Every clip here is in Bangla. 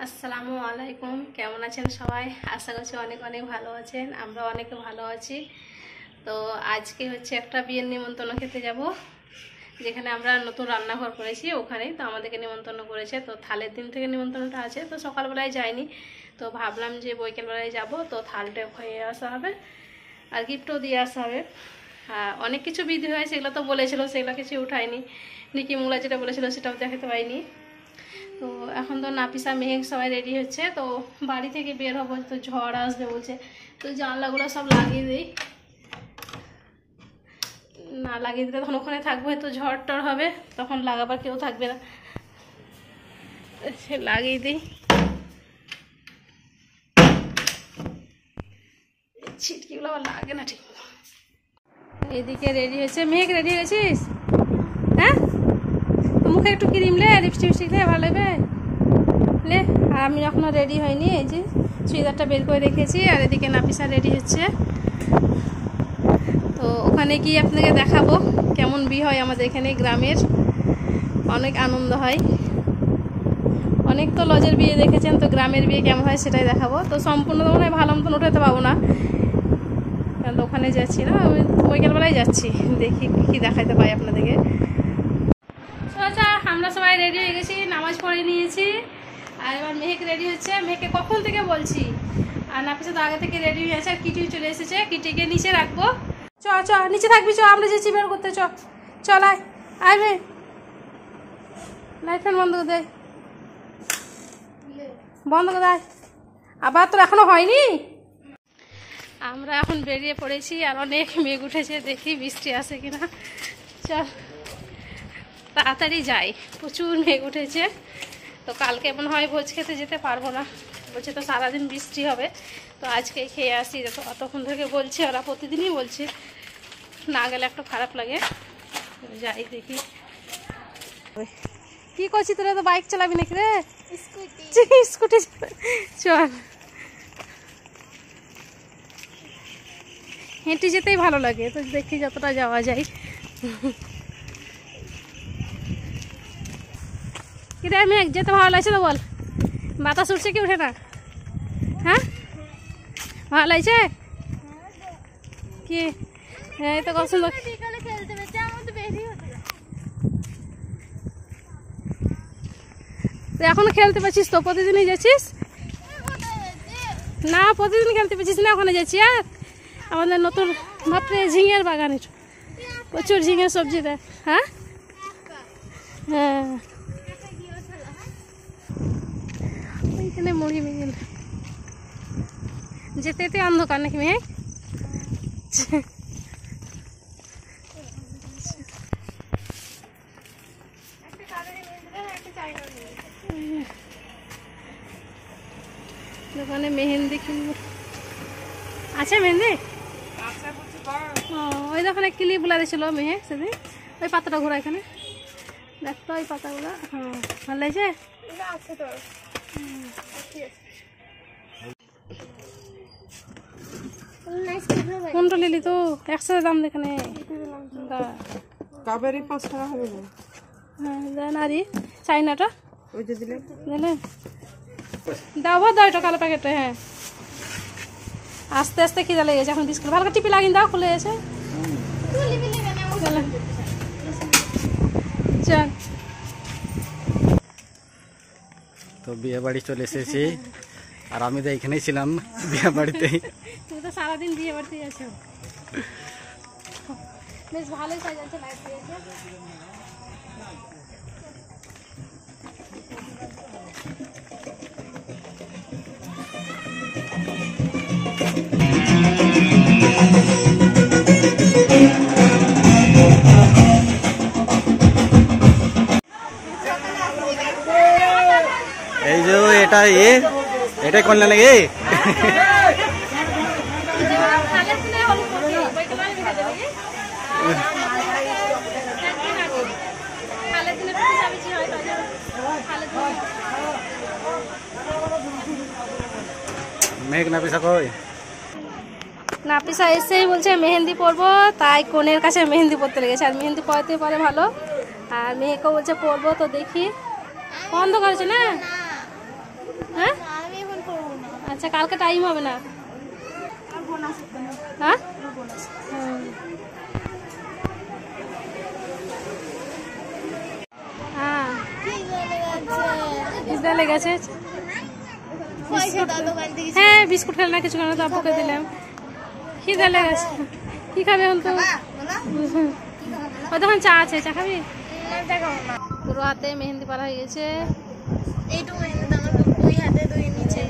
আসসালামু আলাইকুম। কেমন আছেন সবাই? আশা করছি অনেক অনেক ভালো আছেন। আমরা অনেক ভালো আছি। তো আজকে হচ্ছে একটা বিয়ের নিমন্ত্রণ খেতে যাব, যেখানে আমরা নতুন রান্নাঘর করেছি ওখানেই। তো আমাদেরকে নিমন্ত্রণ করেছে, তো থালের দিন থেকে নিমন্ত্রণটা আছে। তো সকালবেলায় যাইনি, তো ভাবলাম যে বৈকালবেলায় যাব, তো থালটা হয়ে আসা হবে আর গিফটও দিয়ে আসা হবে। অনেক কিছু বিধি হয়, সেগুলো তো বলেছিল, সেগুলো কিছু উঠায়নি। নিকি মোংলা যেটা বলেছিল সেটাও দেখাতে পাইনি। তো এখন তো নাপিসা মেহেক সবাই রেডি হচ্ছে, তো বাড়ি থেকে বের হবো, তো ঝড় আসবে বলছে। তো জানলাগুলো সব লাগিয়ে দিই, না লাগিয়ে দিলে তখন ওখানে থাকবো, তো ঝড় টড় হবে, তখন লাগাবার কেউ থাকবে না, সে লাগিয়ে দিই। ছিটকিগুলো আবার লাগে না ঠিক। এদিকে রেডি হয়েছে, মেহেক রেডি হয়েছিস? হ্যাঁ, মুখে একটু ক্রিম লে, লিপস্টিক লে, ভালো লাগবে লে। আর আমি এখনো রেডি হয়নি, এই যে চুড়িদারটা বের করে রেখেছি। আর এদিকে নাপিসা রেডি হচ্ছে, তো ওখানে গিয়ে আপনাকে দেখাবো কেমন বিয়ে হয় আমাদের এখানে গ্রামের। অনেক আনন্দ হয়, অনেক তো লজের বিয়ে দেখেছেন, তো গ্রামের বিয়ে কেমন হয় সেটাই দেখাবো। তো সম্পূর্ণ মনে হয় ভালো মতন উঠাতে পাবো না, কারণ ওখানে যাচ্ছি না, আমি বিকেলবেলায় যাচ্ছি, দেখি কি দেখাইতে পাই আপনাদেরকে। আচ্ছা, আমরা সবাই রেডি হয়ে গেছি, নামাজ পড়ে নিয়েছি। আর এবার মেহেক রেডি হচ্ছে, মেহেকে কখন থেকে বলছি। আর নাপিসা তো আগে থেকে রেডি হয়ে আছে, আর কিটিও চলে এসেছে, কিটিকে নিচে রাখবো। চ চ নিচে থাকবি, চ আমরা যাচ্ছি বের করতে, চ চল আয় আয় রে। লাইট ফ্যান বন্ধ করে দেয়, বন্ধ করে দেয়। আবার তোর এখনো হয়নি। আমরা এখন বেরিয়ে পড়েছি, আর অনেক মেঘ উঠেছে, দেখি বৃষ্টি আসে কিনা। চল তাড়াতাড়ি যাই, প্রচুর মেঘ উঠেছে। তো কালকে মনে হয় ভোজ খেতে যেতে পারবো না, বলছে তো সারাদিন বৃষ্টি হবে, তো আজকে খেয়ে আসি। তো অতক্ষণ থেকে বলছে, ওরা প্রতিদিনই বলছে, না গেলে একটু খারাপ লাগে। যাই দেখি। কি করছি তোরা, তো বাইক চালাবি নাকি রে? স্কুটি চল, হেঁটে যেতেই ভালো লাগে, তো দেখি যতটা যাওয়া যায়। কি রে মেঘ, যেতে ভালো লাগছে তো বল? বাতাস উঠছে কি উঠে না? হ্যাঁ, ভালো লাগছে কি? এই তো কত সুন্দর। তুই এখনো খেলতে পারছিস তো? প্রতিদিনই যাচ্ছিস না? প্রতিদিন খেলতে পারছিস না? ওখানে যাচ্ছি। আর আমাদের নতুন বাপরে ঝিঙের বাগানের প্রচুর ঝিঙের সবজি দেয়। হ্যাঁ হ্যাঁ, ওইখানে মুড়ি মিল যেতে যেতে অন্ধকার নাকি মেয়ে? দোকানে মেহেন্দি কিনবো, আছে মেহেন্দি? ওই দোকানে ক্লিপ গুলা দিয়েছিল মেহে সেদিন, ওই পাতাটা ঘোরা এখানে দেখতো, ওই পাতাগুলো। হ্যাঁ, ভালো লাগছে। কোনটা নিলি তো? একসাথে দাম দেখানে কাবেরি 5 টাকা হবে না? হ্যাঁ দেন। আর চাইনাটা ওই যে দিলে দিলেন, দাও দাও এটা কালো প্যাকেটে। হ্যাঁ, আস্তে আস্তে খিদা লেগেছে, এখন বিস্কুট ভালো করে টিপি লাগিন দাও, খুলে এসে চল। তো বিয়ে বাড়ি চলে এসেছি, আর আমি তো এখানেই ছিলাম বিয়ে বাড়িতেই। তুমি তো সারাদিন বিয়ে বাড়িতেই আছো। বেশ ভালোই সাজাচ্ছে, লাইট দিয়েছে। এই যে এটাই করলে নাকি? মেঘ নাপিসা কই? নাপিসা এসেই বলছে মেহেন্দি পরবো, তাই কোনের কাছে মেহেন্দি পরতে লেগেছে। আর মেহেন্দি পরতে পারে ভালো, আর মেহেকেও বলছে পরবো, তো দেখি। বন্ধ করেছে না? আচ্ছা কালকে টাইম হবে না? হ্যাঁ হ্যাঁ খিদে লেগেছে। হ্যাঁ বিস্কুট খেলে না কিছু কেন তো আপুকে দিলাম। খিদে লেগেছে। কি খাবে এখন তো? ও তখন চা আছে, চা খাবি? পুরো হাতে মেহেন্দি পরা হয়ে গেছে। এইটুকু মেহেন্দি আমার দুই হাতে দুই নিচে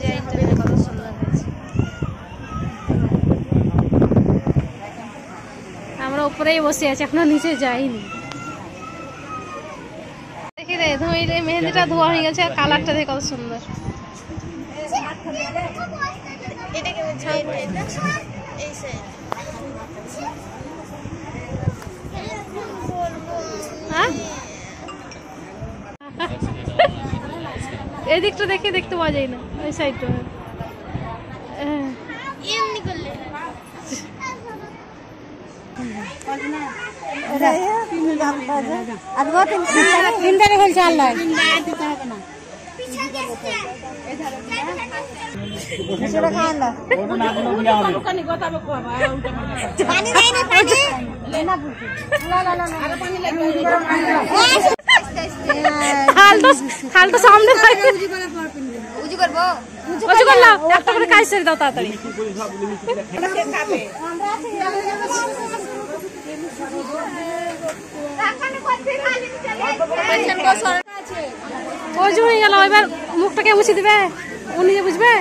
কত সুন্দর হয়েছে। আমরা উপরেই বসে আছি, এখনো নিচে যাইনি। দেখি রে ধুইলে মেহেন্দিটা ধোয়া হয়ে গেছে, কালারটা দেখে কত সুন্দর। এটাকে বলছি এই সাইড। হ্যাঁ এই দিকটা দেখে দেখতে পাওয়া যায় না, ওই সাইডটা। এমনি করলে খালটা সামনে উঁচু করবো, উঁচু করলাম একটা করে কাজ ছেড়ে দাও তাড়াতাড়ি। অজু হয়ে গেল, এবার মুখটাকে মুছে দিবে, ও নিজে বুঝবে।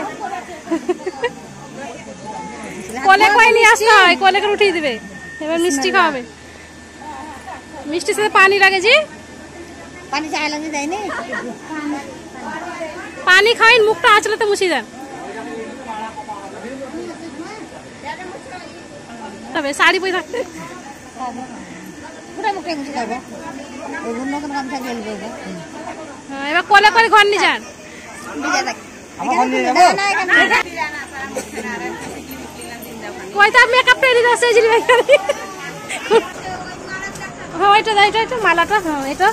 কলে কয়ে নিয়ে আসতে হয়, কলে করে উঠিয়ে দিবে। এবার মিষ্টি খাওয়াবে, মিষ্টির সাথে পানি লাগে। জি পানি চাই লাগে দেয়নি, পানি খাইন, মুখটা আঁচলাতে মুছে দেন। তবে শাড়ি পরে থাকতে পুরো মুখে মুছে দেবো, অন্য কোনো গামছা দিয়ে দেবো। এবার কলে করে ঘর নিয়ে যান। কয়টা মেকআপ তৈরি আছে ওইটা এটা মালাটা। হ্যাঁ এটা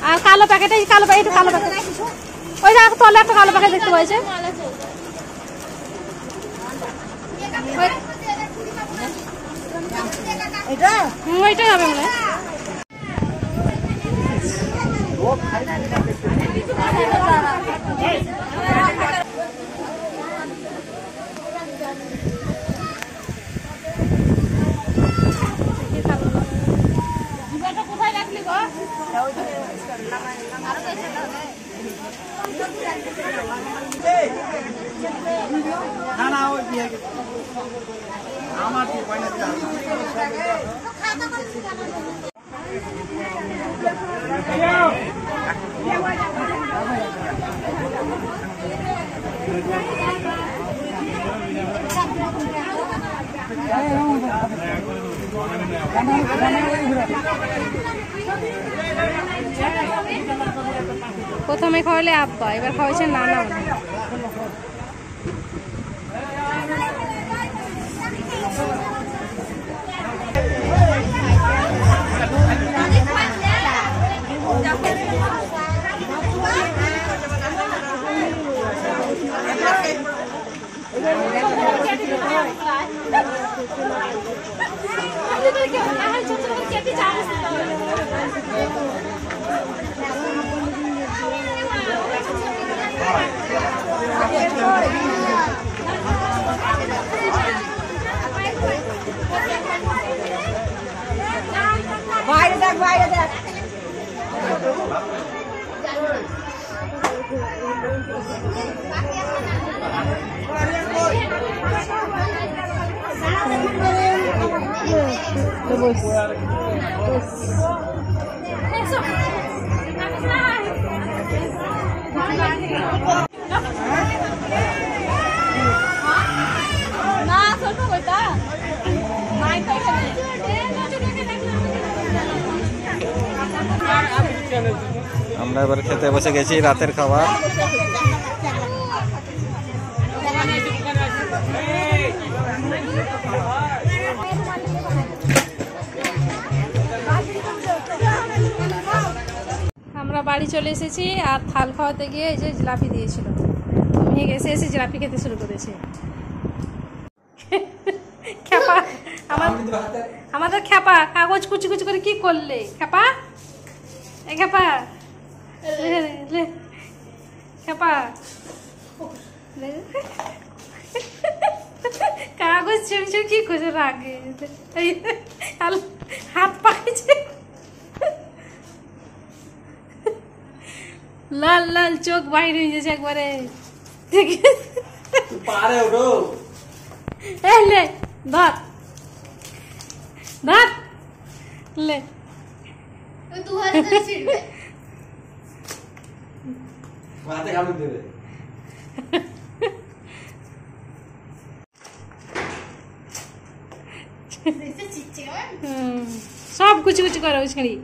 আর কালো প্যাকেট, এই কালো প্যাকেট, কালো প্যাকেট ওই দেখো তলে একটা কালো প্যাকেট দেখতে পাইছে। ওইটাই হবে মনে হয়। প্রথমে খাওয়ালে আব্বা, এবার খাওয়াইছে নানা। আমরা এবার খেতে বসে গেছি রাতের খাবার। আমরা বাড়ি চলে এসেছি আর থাল খাওয়াতে গিয়ে এই যে জিলাপি দিয়েছিল, পিকনিক এসে এসে জিলাপি খেতে শুরু করেছে। খ্যাপা আমাদের খ্যাপা কাগজ কুচি কুচি করে কি করলে খ্যাপা? এ খ্যাপা খ্যাপা কাগজ ছেড়ে ছেড়ে কি করছে রাগে হাত পাইছে লাল লাল চোখ বাইরে হয়ে যাচ্ছে একবারে। লে ধর ধর লে तू हाथ से छिड़के মাথা কামড় দেবে। ऐसे चिच्चे সব কুচি কুচি করো ছিঁড়ি